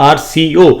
RCO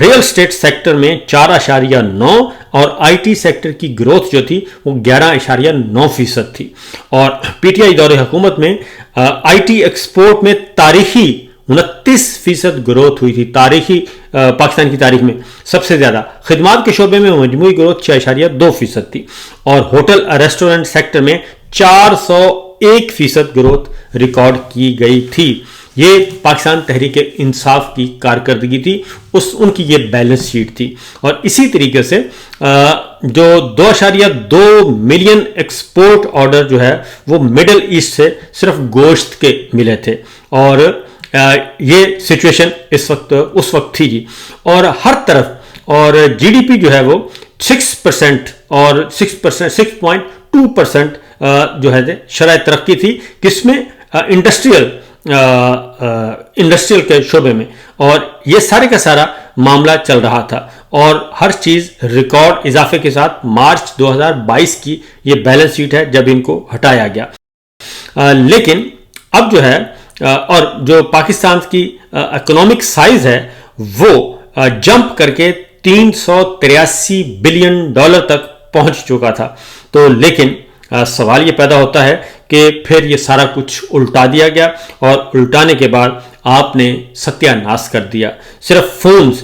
real estate sector میں 4.9 اور I T sector کی گروتھ جو تھی وہ 11.9% تھی. اور پی ٹی آئی دور حکومت میں آئی ٹی ایکسپورٹ میں تاریخی 29% گروتھ ہوئی تھی. پاکستان کی تاریخ میں سب سے زیادہ. خدمات کے شعبے میں مجموعی گروتھ 6.2% تھی. اور ہوٹل ریسٹورنٹ سیکٹر میں 401% گروتھ ریکارڈ کی گئی تھی. یہ پاکستان تحریک انصاف کی کارکردگی تھی، ان کی یہ بیلنس شیٹ تھی. اور اسی طریقے سے جو 2.2 ملین ایکسپورٹ آرڈر جو ہے وہ مڈل ایسٹ سے صرف گوشت کے ملے تھے. اور یہ سچویشن اس وقت تھی جی. اور ہر طرف اور جی ڈی پی جو ہے وہ 6% اور 6.2% جو ہے شرح ترقی تھی، کس میں انڈسٹریل کے شعبے میں. اور یہ سارے کا سارا معاملہ چل رہا تھا اور ہر چیز ریکارڈ اضافے کے ساتھ. مارچ 2022 کی یہ بیلنس شیٹ ہے جب ان کو ہٹایا گیا. لیکن اب جو ہے اور جو پاکستان کی اکنامک سائز ہے وہ جمپ کر کے $383 بلین تک پہنچ چکا تھا. تو لیکن سوال یہ پیدا ہوتا ہے کہ پھر یہ سارا کچھ الٹا دیا گیا اور الٹانے کے بعد آپ نے ستیہ ناش کر دیا. صرف فونز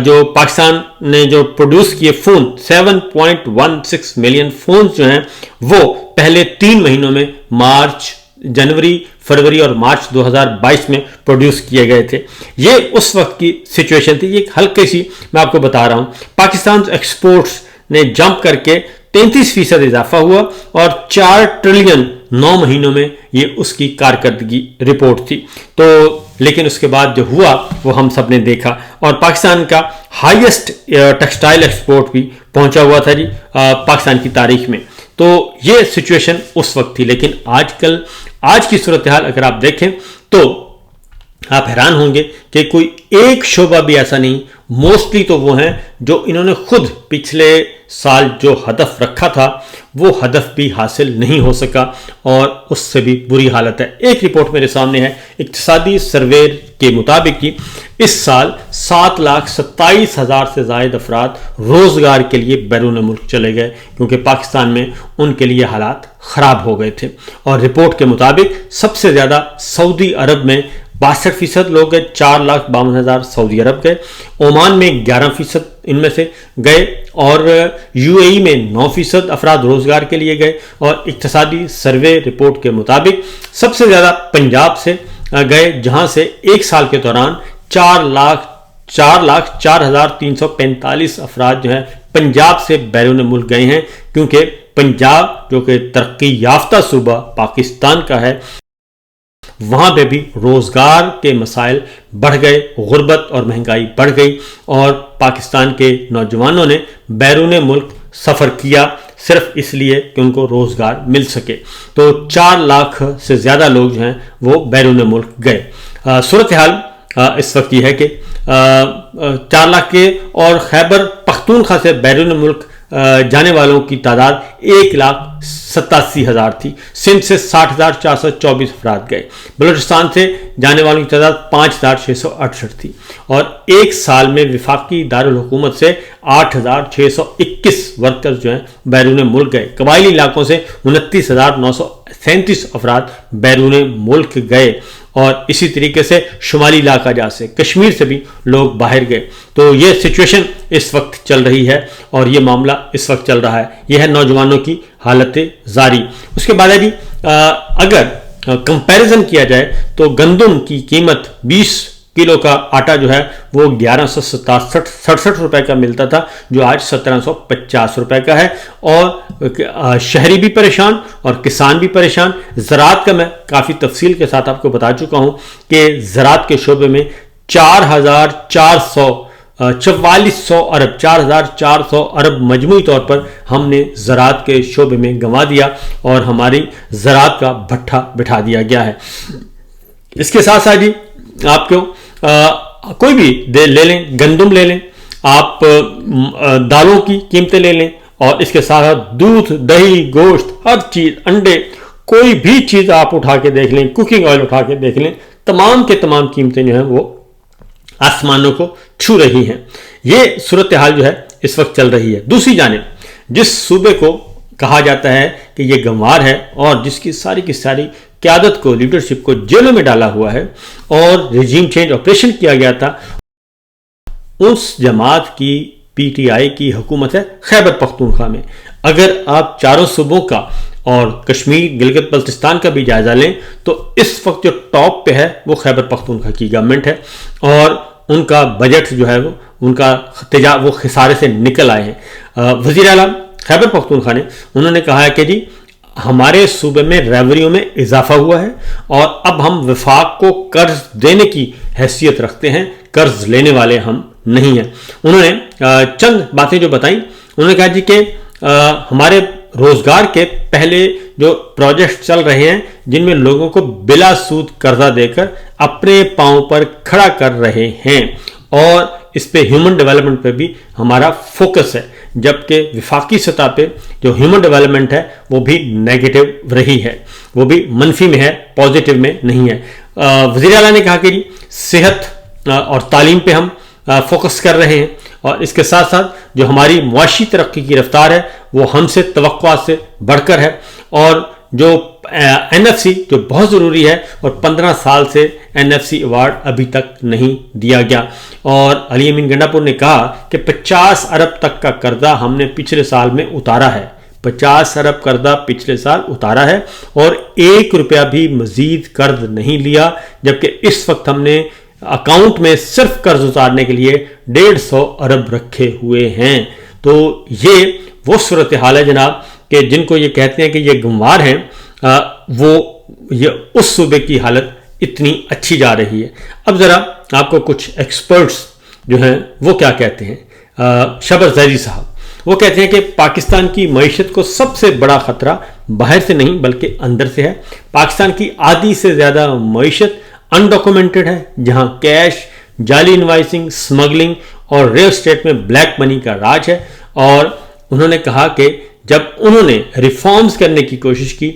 جو پاکستان نے جو پروڈیوس کیے فون 7.16 ملین فونز جو ہیں وہ پہلے 3 مہینوں میں جنوری، فروری اور مارچ 2022 میں پروڈیوس کیے گئے تھے. یہ اس وقت کی سچویشن تھی. یہ ہلکی سی میں آپ کو بتا رہا ہوں. پاکستان ایکسپورٹس نے جمپ کر کے 33% اضافہ ہوا اور 4 ٹریلین 9 مہینوں میں یہ اس کی کارکردگی رپورٹ تھی. تو لیکن اس کے بعد جو ہوا وہ ہم سب نے دیکھا. اور پاکستان کا ہائیسٹ ٹیکسٹائل ایکسپورٹ بھی پہنچا ہوا تھا جی پاکستان کی تاریخ میں. تو یہ سچویشن اس وقت تھی. لیکن آج کی صورتحال اگر آپ دیکھیں تو آپ حیران ہوں گے کہ کوئی ایک شعبہ بھی ایسا نہیں. موسٹلی تو وہ ہیں جو انہوں نے خود پچھلے سال جو ہدف رکھا تھا وہ ہدف بھی حاصل نہیں ہو سکا اور اس سے بھی بری حالت ہے. ایک رپورٹ میرے سامنے ہے اقتصادی سروے کے مطابق کہ اس سال 7,27,000 سے زائد افراد روزگار کے لیے بیرون ملک چلے گئے کیونکہ پاکستان میں ان کے لیے حالات خراب ہو گئے تھے. اور رپورٹ کے مطابق سب سے زیادہ سعودی عرب میں 62% لوگ گئے، 4,52,000 سعودی عرب گئے. عمان میں 11% ان میں سے گئے اور یو اے ای میں 9% افراد روزگار کے لیے گئے. اور اقتصادی سروے رپورٹ کے مطابق سب سے زیادہ پنجاب سے گئے جہاں سے ایک سال کے دوران 4,04,345 افراد جو ہیں پنجاب سے بیرون ملک گئے ہیں کیونکہ پنجاب جو کہ ترقی یافتہ صوبہ پاکستان کا ہے وہاں پہ بھی روزگار کے مسائل بڑھ گئے، غربت اور مہنگائی بڑھ گئی اور پاکستان کے نوجوانوں نے بیرون ملک سفر کیا صرف اس لیے کہ ان کو روزگار مل سکے. تو 4 لاکھ سے زیادہ لوگ جو ہیں وہ بیرون ملک گئے. صورتحال اس وقت یہ ہے کہ 4 لاکھ کے اور خیبر پختونخوا سے بیرون ملک جانے والوں کی تعداد 1,87,000 تھی. سندھ سے 60,424 افراد گئے. بلوچستان سے جانے والوں کی تعداد 5,668 تھی. اور ایک سال میں وفاقی دارالحکومت سے 8,621 ورکرز جو ہیں بیرون ملک گئے. قبائلی علاقوں سے 29,937 افراد بیرون ملک گئے. اور اسی طریقے سے شمالی علاقہ جا سے کشمیر سے بھی لوگ باہر گئے. تو یہ سچویشن اس وقت چل رہی ہے اور یہ معاملہ اس وقت چل رہا ہے. یہ ہے نوجوانوں کی حالت زاری. اس کے بعد ہے جی اگر کمپیریزن کیا جائے تو گندم کی قیمت 20 کلو کا آٹا جو ہے وہ 1,167 روپے کا ملتا تھا جو آج 1,750 روپے کا ہے. اور شہری بھی پریشان اور کسان بھی پریشان. زراعت کا میں کافی تفصیل کے ساتھ آپ کو بتا چکا ہوں کہ زراعت کے شعبے میں 4,400 ارب مجموعی طور پر ہم نے زراعت کے شعبے میں گنوا دیا اور ہماری زراعت کا بھٹا بٹھا دیا گیا ہے. اس کے ساتھ ساتھ جی آپ کو کوئی بھی لے لیں، گندم لے لیں، آپ دالوں کی قیمتیں لے لیں اور اس کے ساتھ دودھ، دہی، گوشت، ہر چیز، انڈے، کوئی بھی چیز آپ اٹھا کے دیکھ لیں، کوکنگ آئل اٹھا کے دیکھ لیں، تمام کے تمام قیمتیں جو ہیں وہ آسمانوں کو چھو رہی ہیں۔ یہ صورتحال جو ہے اس وقت چل رہی ہے۔ دوسری جانب جس صوبے کو کہا جاتا ہے کہ یہ گنوار ہے اور جس کی ساری قیادت کو، لیڈرشپ کو جیلوں میں ڈالا ہوا ہے اور رجیم چینج آپریشن کیا گیا تھا، اس جماعت کی پی ٹی آئی کی حکومت ہے خیبر پختونخوا میں۔ اگر آپ چاروں صوبوں کا اور کشمیر، گلگت بلتستان کا بھی جائزہ لیں تو اس وقت جو ٹاپ پہ ہے وہ خیبر پختونخوا کی گورنمنٹ ہے، اور ان کا بجٹ جو ہے وہ خسارے سے نکل آئے ہیں۔ وزیر اعلیٰ خیبر پختونخوا نے انہوں نے کہا ہے کہ جی ہمارے صوبے میں ریونیو میں اضافہ ہوا ہے اور اب ہم وفاق کو قرض دینے کی حیثیت رکھتے ہیں، قرض لینے والے ہم نہیں ہیں۔ انہوں نے چند باتیں جو بتائیں، انہوں نے کہا جی کہ ہمارے روزگار کے پہلے جو پروجیکٹ چل رہے ہیں جن میں لوگوں کو بلا سود قرضہ دے کر اپنے پاؤں پر کھڑا کر رہے ہیں، اور اس پہ ہیومن ڈیولپمنٹ پہ بھی ہمارا فوکس ہے، جبکہ وفاقی سطح پہ جو ہیومن ڈیولپمنٹ ہے وہ بھی نیگیٹو رہی ہے، وہ بھی منفی میں ہے، پازیٹیو میں نہیں ہے۔ وزیر اعلیٰ نے کہا کہ صحت اور تعلیم پہ ہم فوکس کر رہے ہیں، اور اس کے ساتھ ساتھ جو ہماری معاشی ترقی کی رفتار ہے وہ ہم سے توقعات سے بڑھ کر ہے، اور جو این ایف سی جو بہت ضروری ہے، اور 15 سال سے این ایف سی ایوارڈ ابھی تک نہیں دیا گیا۔ اور علی امین گنڈا پور نے کہا کہ 50 ارب تک کا قرضہ ہم نے پچھلے سال میں اتارا ہے، 50 ارب قرضہ پچھلے سال اتارا ہے، اور 1 روپیہ بھی مزید قرض نہیں لیا، جبکہ اس وقت ہم نے اکاؤنٹ میں صرف قرض اتارنے کے لیے 150 ارب رکھے ہوئے ہیں۔ تو یہ وہ صورتحال ہے جناب کہ جن کو یہ کہتے ہیں کہ یہ گنوار ہیں، یہ اس صوبے کی حالت اتنی اچھی جا رہی ہے۔ اب ذرا آپ کو کچھ ایکسپرٹس جو ہیں وہ کیا کہتے ہیں۔ شبر زیدی صاحب وہ کہتے ہیں کہ پاکستان کی معیشت کو سب سے بڑا خطرہ باہر سے نہیں بلکہ اندر سے ہے۔ پاکستان کی آدھی سے زیادہ معیشت انڈاکومنٹڈ ہے، جہاں کیش، جعلی انوائسنگ، سمگلنگ اور ریل اسٹیٹ میں بلیک منی کا راج ہے۔ اور انہوں نے کہا کہ جب انہوں نے ریفارمز کرنے کی کوشش کی،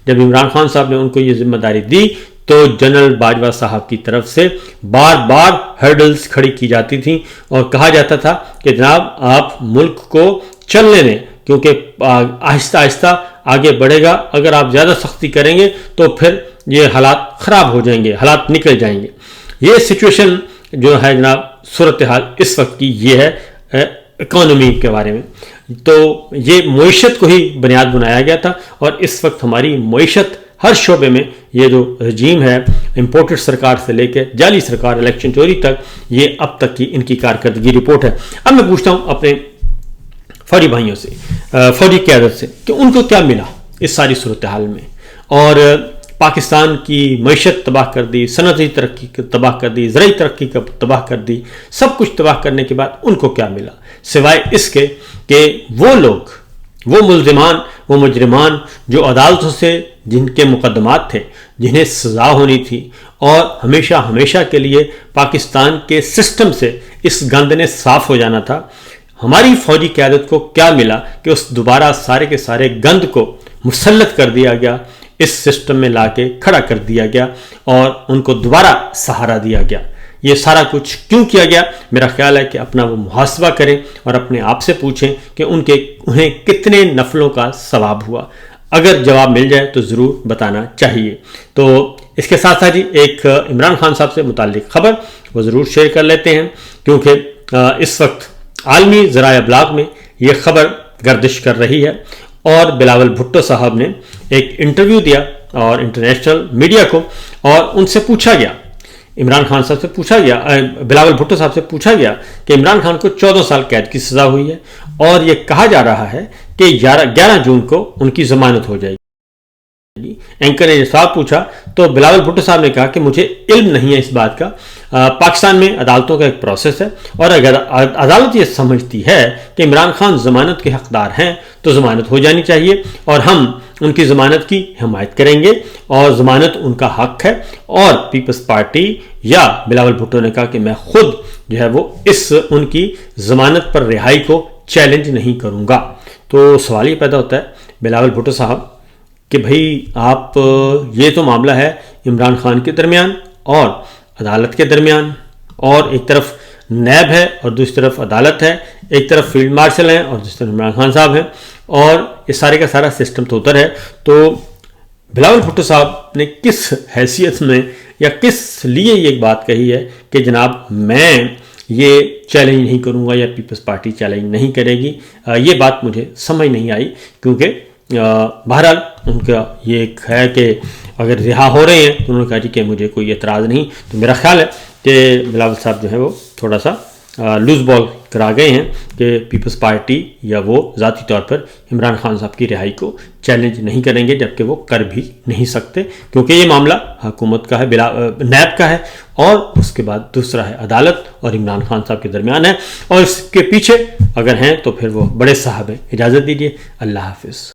جب عمران خان صاحب نے ان کو یہ ذمہ داری دی تو جنرل باجوہ صاحب کی طرف سے بار بار ہرڈلز کھڑی کی جاتی تھیں اور کہا جاتا تھا کہ جناب آپ ملک کو چلنے دیں، کیونکہ آہستہ آہستہ آگے بڑھے گا، اگر آپ زیادہ سختی کریں گے تو پھر یہ حالات خراب ہو جائیں گے، حالات نکل جائیں گے۔ یہ سچویشن جو ہے جناب، صورتحال اس وقت کی یہ ہے اکانومی کے بارے میں۔ تو یہ معیشت کو ہی بنیاد بنایا گیا تھا، اور اس وقت ہماری معیشت ہر شعبے میں یہ جو رجیم ہے، امپورٹڈ سرکار سے لے کے جعلی سرکار، الیکشن چوری تک، یہ اب تک کی ان کی کارکردگی رپورٹ ہے۔ اب میں پوچھتا ہوں اپنے فوجی بھائیوں سے، فوجی قیادت سے، کہ ان کو کیا ملا اس ساری صورتحال میں، اور پاکستان کی معیشت تباہ کر دی، صنعتی ترقی تباہ کر دی، زرعی ترقی کا تباہ کر دی، سب کچھ تباہ کرنے کے بعد ان کو کیا ملا، سوائے اس کے کہ وہ لوگ، وہ ملزمان، وہ مجرمان جو عدالتوں سے جن کے مقدمات تھے، جنہیں سزا ہونی تھی، اور ہمیشہ کے لیے پاکستان کے سسٹم سے اس گند نے صاف ہو جانا تھا، ہماری فوجی قیادت کو کیا ملا کہ اس دوبارہ سارے کے سارے گند کو مسلط کر دیا گیا، اس سسٹم میں لا کے کھڑا کر دیا گیا، اور ان کو دوبارہ سہارا دیا گیا۔ یہ سارا کچھ کیوں کیا گیا؟ میرا خیال ہے کہ اپنا وہ محاسبہ کریں اور اپنے آپ سے پوچھیں کہ انہیں کتنے نفلوں کا ثواب ہوا۔ اگر جواب مل جائے تو ضرور بتانا چاہیے۔ تو اس کے ساتھ ساتھ جی ایک عمران خان صاحب سے متعلق خبر وہ ضرور شیئر کر لیتے ہیں، کیونکہ اس وقت عالمی ذرائع ابلاغ میں یہ خبر گردش کر رہی ہے، اور بلاول بھٹو صاحب نے ایک انٹرویو دیا اور انٹرنیشنل میڈیا کو، اور ان سے پوچھا گیا، عمران خان صاحب سے پوچھا گیا، بلاول بھٹو صاحب سے پوچھا گیا کہ عمران خان کو 14 سال قید کی سزا ہوئی ہے، اور یہ کہا جا رہا ہے کہ 11 جون کو ان کی ضمانت ہو جائے گی۔ اینکر نے سوال پوچھا تو بلاول بھٹو صاحب نے کہا کہ مجھے علم نہیں ہے اس بات کا، پاکستان میں عدالتوں کا ایک پروسیس ہے، اور اگر عدالت یہ سمجھتی ہے کہ عمران خان ضمانت کے حقدار ہیں تو ضمانت ہو جانی چاہیے، اور ہم ان کی ضمانت کی حمایت کریں گے، اور ضمانت ان کا حق ہے، اور پیپلز پارٹی یا بلاول بھٹو نے کہا کہ میں خود جو ہے وہ ان کی ضمانت پر رہائی کو چیلنج نہیں کروں گا۔ تو سوال یہ پیدا ہوتا ہے بلاول بھٹو صاحب کہ بھائی آپ، یہ تو معاملہ ہے عمران خان کے درمیان اور عدالت کے درمیان، اور ایک طرف نیب ہے اور دوسری طرف عدالت ہے، ایک طرف فیلڈ مارشل ہیں اور دوسری طرف عمران خان صاحب ہیں، اور یہ سارے کا سارا سسٹم تو ادھر ہے. تو بلاول بھٹو صاحب نے کس حیثیت میں یا کس لیے یہ بات کہی ہے کہ جناب میں یہ چیلنج نہیں کروں گا یا پیپلز پارٹی چیلنج نہیں کرے گی، یہ بات مجھے سمجھ نہیں آئی. کیونکہ بہرحال ان کا یہ ایک ہے کہ اگر رہا ہو رہے ہیں تو انہوں نے کہا جی کہ مجھے کوئی اعتراض نہیں. تو میرا خیال ہے کہ بلاول صاحب جو ہے وہ تھوڑا سا لوز بال کرا گئے ہیں کہ پیپلز پارٹی یا وہ ذاتی طور پر عمران خان صاحب کی رہائی کو چیلنج نہیں کریں گے، جبکہ وہ کر بھی نہیں سکتے کیونکہ یہ معاملہ حکومت کا ہے، نیب کا ہے، اور اس کے بعد دوسرا ہے عدالت اور عمران خان صاحب کے درمیان ہے، اور اس کے پیچھے اگر ہیں تو پھر وہ بڑے صاحب ہیں. اجازت دیجیے، اللہ حافظ.